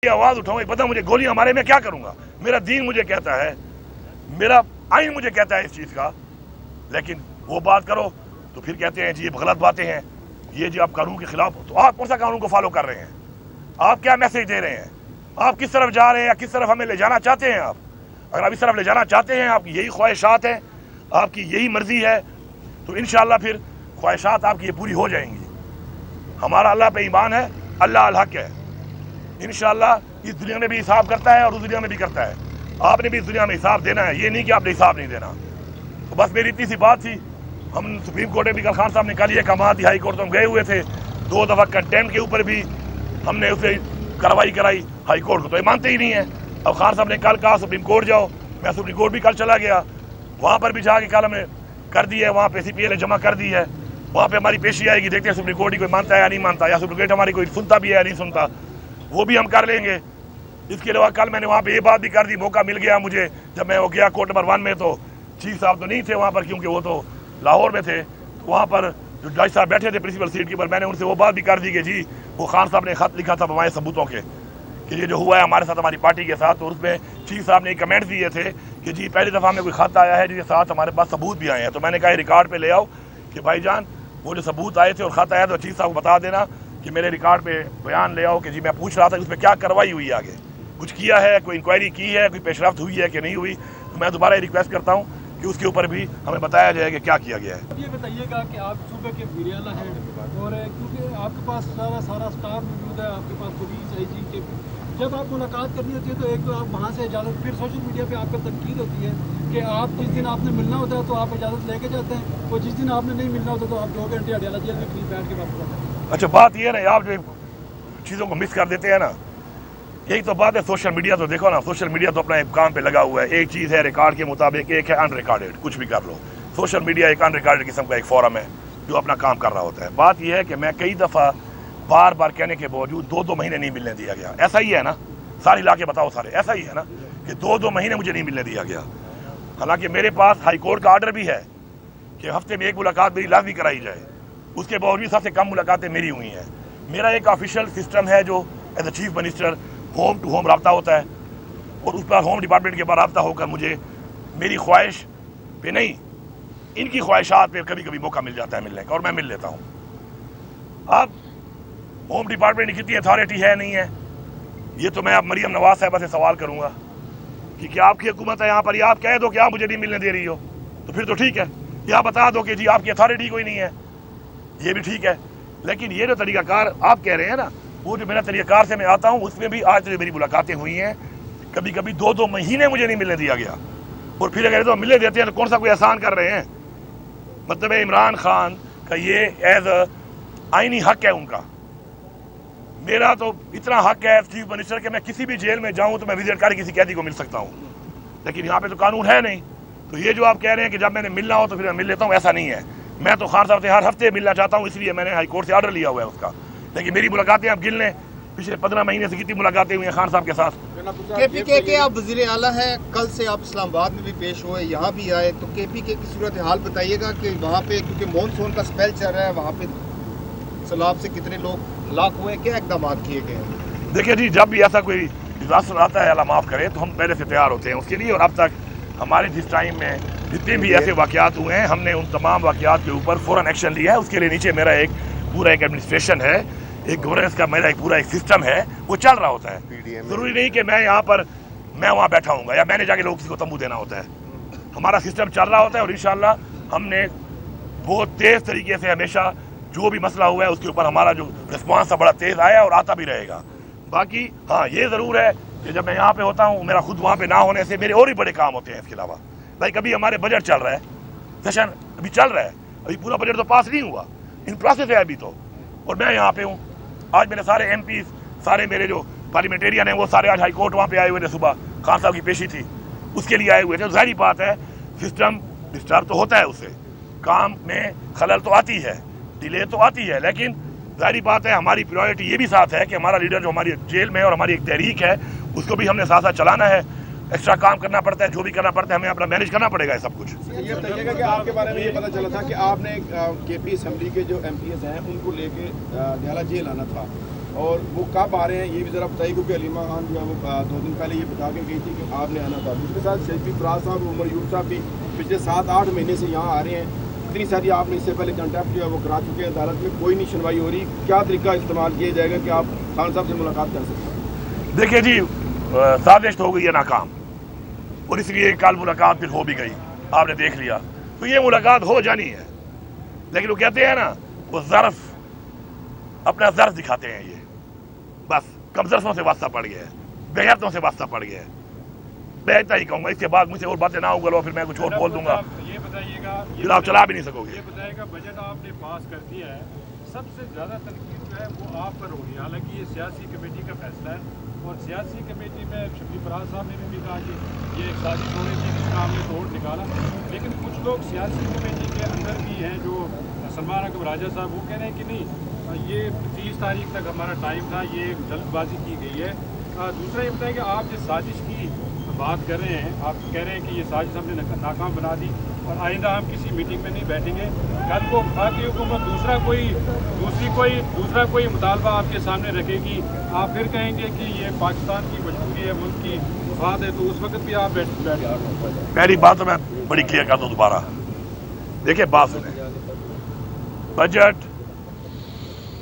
आवाज उठाऊं, पता मुझे गोलियां मारे, मैं क्या करूंगा? मेरा दीन मुझे कहता है, मेरा आइन मुझे कहता है इस चीज का, लेकिन वो बात करो तो फिर कहते हैं जी ये गलत बातें हैं, ये जी आप कानून के खिलाफ। तो आप कौन सा कानून को फॉलो कर रहे हैं? आप क्या मैसेज दे रहे हैं? आप किस तरफ जा रहे हैं या किस तरफ हमें ले जाना चाहते हैं? आप अगर आप इस तरफ ले जाना चाहते हैं, आपकी यही ख्वाहिशात है, आपकी यही मर्जी है, तो इंशाअल्लाह फिर ख्वाहिशात आपकी ये पूरी हो जाएंगी। हमारा अल्लाह पे ईमान है, अल्लाह अल हक है। इंशाअल्लाह इस दुनिया में भी हिसाब करता है और उस दुनिया में भी करता है। आपने भी इस दुनिया में हिसाब देना है, ये नहीं कि आपने हिसाब नहीं देना। तो बस मेरी इतनी सी बात थी। हम सुप्रीम कोर्ट में भी कल खान साहब ने कल ये कहा थी, हाई कोर्ट तो हम गए हुए थे, 2 दफ़ा कंटेम्प्ट के ऊपर भी हमने उसे कार्रवाई कराई हाई कोर्ट को, तो ये मानते ही नहीं है। अब खान साहब ने कल कहा सुप्रीम कोर्ट जाओ, मैं सुप्रीम कोर्ट भी कल चला गया, वहाँ पर भी जाके कल हमने कर दी है, वहाँ पे CPL जमा कर दी है, वहाँ पे हमारी पेशी आएगी, देखते हैं सुप्रीम कोर्ट ही कोई मानता है या नहीं मानता, या सुप्रीम कोर्ट हमारी कोई सुनता भी है या नहीं सुनता, वो भी हम कर लेंगे। इसके अलावा कल मैंने वहाँ पे ये बात भी कर दी, मौका मिल गया मुझे, जब मैं वो गया कोर्ट नंबर 1 में, तो चीफ साहब तो नहीं थे वहाँ पर क्योंकि वो तो लाहौर में थे। तो वहाँ पर जो जज साहब बैठे थे प्रिंसिपल सीट के ऊपर, मैंने उनसे वो बात भी कर दी कि जी वो खान साहब ने खत लिखा था हमारे सबूतों के कि ये जो हुआ है हमारे साथ हमारी पार्टी के साथ, तो उसमें चीफ साहब ने कमेंट दिए थे कि जी पहली दफ़ा हमें कोई खत आया है जिसके साथ हमारे पास सबूत भी आए हैं। तो मैंने कहा रिकॉर्ड पे ले आओ कि भाईजान वो जो सबूत आए थे और खत आया तो चीफ साहब को बता देना कि मेरे रिकॉर्ड पे बयान ले आओ कि जी मैं पूछ रहा था कि उसमें क्या कार्रवाई हुई, आगे कुछ किया है, कोई इंक्वायरी की है, कोई पेशरफ्त हुई है कि नहीं हुई। तो मैं दोबारा रिक्वेस्ट करता हूँ कि उसके ऊपर भी हमें बताया जाए कि क्या किया गया है। ये बताइएगा कि आप सूबे के मीडिया हेड और क्योंकि आपके पास सारा स्टाफ मौजूद है, आपके पास पुलिस IG के, जब आप मुलाकात करनी होती है तो एक तो आप वहाँ से इजाज़त, फिर सोशल मीडिया पे आपका तनकीद होती है कि आप जिस दिन आपने मिलना होता है तो आप इजाज़त लेके जाते हैं, और जिस दिन आपने नहीं मिलना होता तो आप 2 घंटे अडयाला जेल में करीब बैठ के वापस आते हैं। अच्छा बात ये है ना, आप जो चीज़ों को मिस कर देते हैं ना, एक तो बात है सोशल मीडिया, तो देखो ना सोशल मीडिया तो अपना काम पे लगा हुआ है। एक चीज़ है रिकॉर्ड के मुताबिक, एक है अनरिकॉर्डेड, कुछ भी कर लो। सोशल मीडिया एक अनरिकॉर्डेड किस्म का एक फोरम है जो अपना काम कर रहा होता है। बात यह है कि मैं कई दफ़ा बार बार कहने के बावजूद 2-2 महीने नहीं मिलने दिया गया। ऐसा ही है ना, सारी ला के बताओ सारे, ऐसा ही है ना कि 2-2 महीने मुझे नहीं मिलने दिया गया। हालांकि मेरे पास हाई कोर्ट का आर्डर भी है कि हफ्ते में 1 मुलाकात मेरी लाजमी कराई जाए, उसके बावजूद सबसे कम मुलाकातें मेरी हुई हैं। मेरा एक ऑफिशियल सिस्टम है जो as a chief minister home to home रब्ता होता है, और उस पर होम डिपार्टमेंट के बाद रब्ता होकर मुझे मेरी ख्वाहिश पे नहीं, इनकी ख्वाहिशात पे कभी कभी मौका मिल जाता है मिलने का, और मैं मिल लेता हूँ। अब होम डिपार्टमेंट की कितनी अथॉरिटी है नहीं है, ये तो मैं अब मरियम नवाज साहबा से सवाल करूँगा कि क्या आपकी हुकूमत है यहाँ पर, या आप कह दो कि आप मुझे नहीं मिलने दे रही हो तो फिर तो ठीक है, या बता दो कि जी आपकी अथॉरिटी कोई नहीं है, ये भी ठीक है। लेकिन ये जो तरीकाकार आप कह रहे हैं ना, वो जो मेरा तरीकाकार से मैं आता हूँ, उसमें भी आज मेरी मुलाकातें हुई हैं, कभी कभी 2-2 महीने मुझे नहीं मिलने दिया गया, और फिर अगर तो मिलने देते हैं तो कौन सा कोई एहसान कर रहे हैं? मतलब इमरान खान का ये एज आईनी हक है उनका, मेरा तो इतना हक है चीफ मिनिस्टर कि मैं किसी भी जेल में जाऊँ तो मैं विजिट करके किसी कैदी को मिल सकता हूँ, लेकिन यहाँ पे तो कानून है नहीं। तो ये जो आप कह रहे हैं कि जब मैंने मिलना हो तो फिर मैं मिल लेता हूँ, ऐसा नहीं है। मैं तो खान साहब से हर हफ्ते मिलना चाहता हूँ, इसलिए मैंने हाई कोर्ट से आर्डर लिया हुआ है उसका। लेकिन मेरी मुलाकातें आप गिन लें, पिछले 15 महीने से कितनी मुलाकातें हुई हैं खान साहब के साथ। KPK के आप वज़ीर आला हैं, कल से आप इस्लामाबाद में भी पेश हुए, यहाँ भी आए, तो KPK की सूरत हाल बताइएगा कि वहाँ पे क्योंकि मानसून का स्पेल चल रहा है, वहाँ पे सैलाब से कितने लोग हलाक हुए, क्या इक़दाम किए गए हैं? देखिए जी, जब भी ऐसा कोई डिजास्टर आता है, अल्लाह माफ़ करे, तो हम पहले से तैयार होते हैं उसके लिए, और अब तक हमारे जिस टाइम में जितने भी ऐसे वाक़यात हुए हैं, हमने उन तमाम वाक़यात के ऊपर फ़ौरन एक्शन लिया है। उसके लिए नीचे मेरा एक पूरा एक एडमिनिस्ट्रेशन है, एक गवर्नेंस का मेरा एक पूरा एक सिस्टम है, वो चल रहा होता है। ज़रूरी नहीं कि मैं यहाँ पर मैं वहाँ बैठा हूँगा या मैंने जाके लोग किसी को तंबू देना होता है। हमारा सिस्टम चल रहा होता है, और इंशाअल्लाह हमने बहुत तेज़ तरीके से हमेशा जो भी मसला हुआ है उसके ऊपर हमारा जो रिस्पॉन्स है बड़ा तेज़ आया और आता भी रहेगा। बाकी हाँ ये ज़रूर है कि जब मैं यहाँ पे होता हूँ, मेरा खुद वहाँ पे ना होने से मेरे और भी बड़े काम होते हैं इसके अलावा। लाइक अभी हमारे बजट चल रहा है, सेशन अभी चल रहा है, अभी पूरा बजट तो पास नहीं हुआ, इन प्रोसेस है अभी तो, और मैं यहाँ पे हूँ। आज मेरे सारे MPs, सारे मेरे जो पार्लियामेंटेरियन हैं, वो सारे आज हाई कोर्ट वहाँ पे आए हुए थे, सुबह खान साहब की पेशी थी उसके लिए आए हुए थे। जाहिर बात है सिस्टम डिस्टर्ब तो होता है, उससे काम में खलल तो आती है, डिले तो आती है, लेकिन जाहिर बात है हमारी प्रायोरिटी ये भी साथ है कि हमारा लीडर जो हमारी जेल में और हमारी एक तहरीक है उसको भी हमने साथ साथ चलाना है। एक्स्ट्रा काम करना पड़ता है, जो भी करना पड़ता है, हमें अपना मैनेज करना पड़ेगा ये सब कुछ। ये बताइएगा कि आपके बारे में ये पता चला था कि आपने KP असेंबली के जो MPs हैं उनको लेके अडयाला जेल आना था, اور وہ کب آ رہے ہیں یہ بھی ذرا بتائیے، کیونکہ علیمہ خان جو ہے وہ 2 دن پہلے یہ بتا کے گئی تھی کہ آپ نے آنا تھا. اس کے ساتھ شیخی فراز صاحب، عمر یوب صاحب بھی پچھلے 7-8 مہینے سے یہاں آ رہے ہیں. اتنی ساری آپ نے اس سے پہلے کنٹیکٹ جو ہے وہ کرا چکے ہیں، عدالت میں کوئی نہیں سنوائی ہو رہی. کیا طریقہ استعمال کیا جائے گا کہ آپ خان صاحب سے ملاقات کر سکیں؟ دیکھیے جی، سازش ہو گئی ہے ناکام، اور اس لیے کل ملاقات پھر ہو بھی گئی، آپ نے دیکھ لیا. تو یہ ملاقات ہو جانی ہے، لیکن وہ کہتے ہیں نا، وہ ظرف اپنا ظرف دکھاتے ہیں. یہ بس کمزرسوں سے واسطہ پڑ گیا ہے، بےغیرتوں سے واسطہ پڑ گیا ہے. میں اتنا ہی کہوں گا، اس کے بعد مجھ سے اور باتیں نہ اگلو، پھر میں کچھ اور بول دوں گا، یہ بتائیے گا، پھر آپ چلا بھی نہیں سکو گے. یہ بتائیے گا، بجٹ آپ نے پاس کر دیا ہے، سب سے زیادہ تنقید جو ہے وہ آپ پر ہو رہی ہے. حالانکہ یہ سیاسی کمیٹی کا فیصلہ ہے، اور سیاسی کمیٹی میں شفیع فراز صاحب نے بھی کہا کہ یہ ایک سازش ہو رہی تھی جس کا ہم نے توڑ نکالا. لیکن کچھ لوگ سیاسی کمیٹی کے اندر بھی ہیں، جو سلمان اکبر راجہ صاحب، وہ کہہ رہے ہیں کہ نہیں، یہ 30 تاریخ تک ہمارا ٹائم تھا، یہ جلد بازی کی گئی ہے. دوسرا یہ بتائیں کہ آپ جس سازش کی بات کر رہے ہیں، آپ کہہ رہے ہیں کہ یہ سازش ہم نے ناکام بنا دی اور آئندہ ہم کسی میٹنگ میں نہیں بیٹھیں گے. کل کو وفاقی حکومت دوسرا کوئی مطالبہ آپ کے سامنے رکھے گی، آپ پھر کہیں گے کہ یہ پاکستان کی مجبوری ہے، ملک کی مفاد ہے، تو اس وقت بھی آپ بیٹھ پہلی بات تو میں بڑی کلیئر کر دوں دوبارہ. دیکھیں بات سنیں، بجٹ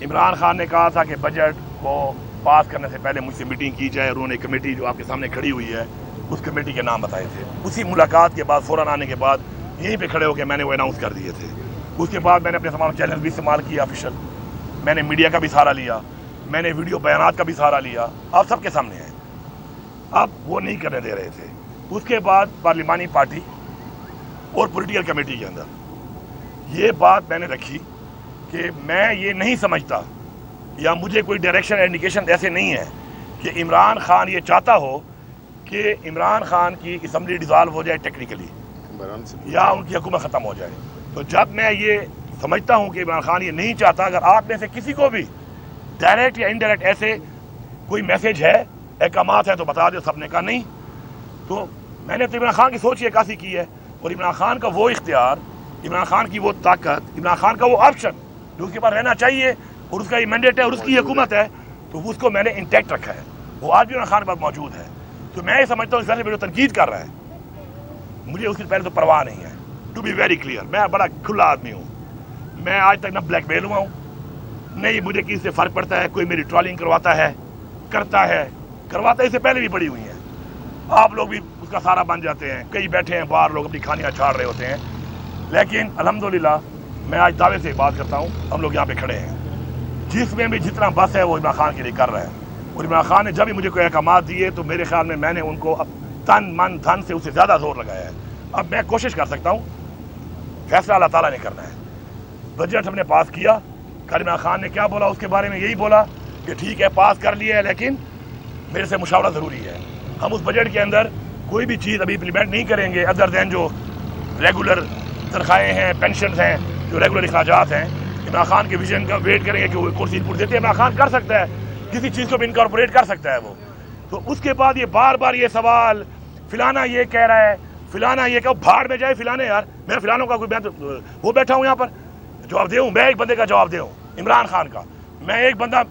عمران خان نے کہا تھا کہ بجٹ کو پاس کرنے سے پہلے مجھ سے میٹنگ کی جائے، اور انہوں نے کمیٹی جو آپ کے سامنے کھڑی ہوئی ہے اس کمیٹی کے نام بتائے تھے. اسی ملاقات کے بعد فوراً آنے کے بعد یہیں پہ کھڑے ہو کے میں نے وہ اناؤنس کر دیے تھے. اس کے بعد میں نے اپنے تمام چینل بھی استعمال کیا آفیشیل، میں نے میڈیا کا بھی سہارا لیا، میں نے ویڈیو بیانات کا بھی سہارا لیا، آپ سب کے سامنے ہیں. اب وہ نہیں کرنے دے رہے تھے. اس کے بعد پارلیمانی پارٹی اور پولیٹیکل کمیٹی کے اندر یہ بات میں نے رکھی کہ میں یہ نہیں سمجھتا، یا مجھے کوئی ڈائریکشن انڈیکیشن ایسے نہیں ہے کہ عمران خان یہ چاہتا ہو کہ عمران خان کی اسمبلی ڈیزالو ہو جائے ٹیکنیکلی، یا ان کی حکومت ختم ہو جائے. تو جب میں یہ سمجھتا ہوں کہ عمران خان یہ نہیں چاہتا، اگر آپ میں سے کسی کو بھی ڈائریکٹ یا انڈائریکٹ ایسے کوئی میسج ہے، احکامات ہیں، تو بتا دو. سب نے کہا نہیں. تو میں نے تو عمران خان کی سوچ یہ عکاسی کی ہے، اور عمران خان کا وہ اختیار، عمران خان کی وہ طاقت، عمران خان کا وہ آپشن جو اس کے پاس رہنا چاہیے، اور اس کا یہ مینڈیٹ ہے اور اس کی حکومت ہے، تو اس کو میں نے انٹیکٹ رکھا ہے. وہ آج بھی عمران خان کے پاس موجود ہے. تو میں یہ سمجھتا ہوں اس فیصلے پہ جو تنقید کر رہا ہے، مجھے اس کی پہلے تو پرواہ نہیں ہے. ٹو بی ویری کلیئر، میں بڑا کھلا آدمی ہوں. میں آج تک نہ بلیک میل ہوا ہوں، نہیں مجھے کسی سے فرق پڑتا ہے. کوئی میری ٹرالنگ کرواتا ہے، اس سے پہلے بھی پڑی ہوئی ہیں. آپ لوگ بھی اس کا سہارا بن جاتے ہیں. کئی بیٹھے ہیں باہر، لوگ اپنی کھانیاں چھاڑ رہے ہوتے ہیں. لیکن الحمدللہ میں آج دعوے سے بات کرتا ہوں، ہم لوگ یہاں پہ کھڑے ہیں. جس میں بھی جتنا بس ہے وہ عمران خان کے لیے کر رہے ہیں. اور عمران خان نے جب بھی مجھے کوئی احکامات دیے تو میرے خیال میں نے ان کو تن من دھن سے اسے زیادہ زور لگایا ہے. اب میں کوشش کر سکتا ہوں، فیصلہ اللہ تعالیٰ نے کرنا ہے. بجٹ ہم نے پاس کیا. کل عمران خان نے کیا بولا اس کے بارے میں؟ یہی بولا کہ ٹھیک ہے پاس کر لیا ہے، لیکن میرے سے مشاورہ ضروری ہے. ہم اس بجٹ کے اندر کوئی بھی چیز ابھی امپلیمنٹ نہیں کریں گے ادر دین جو ریگولر تنخواہیں ہیں، پینشنز ہیں، جو ریگولر اخراجات ہیں. عمران خان کے ویژن کا ویٹ کریں گے کہ وہ کرسی پور دیتے ہیں. عمران خان کر سکتا ہے، کسی چیز کو بھی انکارپوریٹ کر سکتا ہے وہ. تو اس کے بعد یہ بار بار یہ سوال، فلانا یہ کہہ رہا ہے، فلانا یہ کہ بھاڑ میں جائے فلانے. یار میں فلانوں کا کوئی وہ بیٹھا ہوں یہاں پر جواب دے ہوں. میں ایک بندے کا جواب دے ہوں، عمران خان کا. میں ایک بندہ،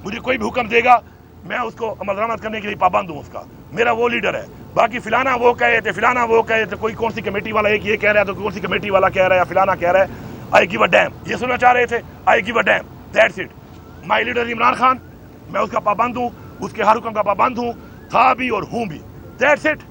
مجھے کوئی بھی حکم دے گا میں اس کو عمل درآمد کرنے کے لیے پابند ہوں. اس کا میرا وہ لیڈر ہے. باقی فلانا وہ کہے تھے، فلانا وہ کہے تھے، کوئی کون سی کمیٹی والا ایک یہ کہہ رہا ہے تو کون سی کمیٹی والا کہہ رہا ہے، یا فلانا کہہ رہا ہے. آئی گیو اے ڈیم، یہ سننا چاہ رہے تھے. I give a damn, that's it. My leader Imran Khan, میں اس کا پابند ہوں، اس کے ہر حکم کا پابند ہوں، تھا بھی اور ہوں بھی. That's it.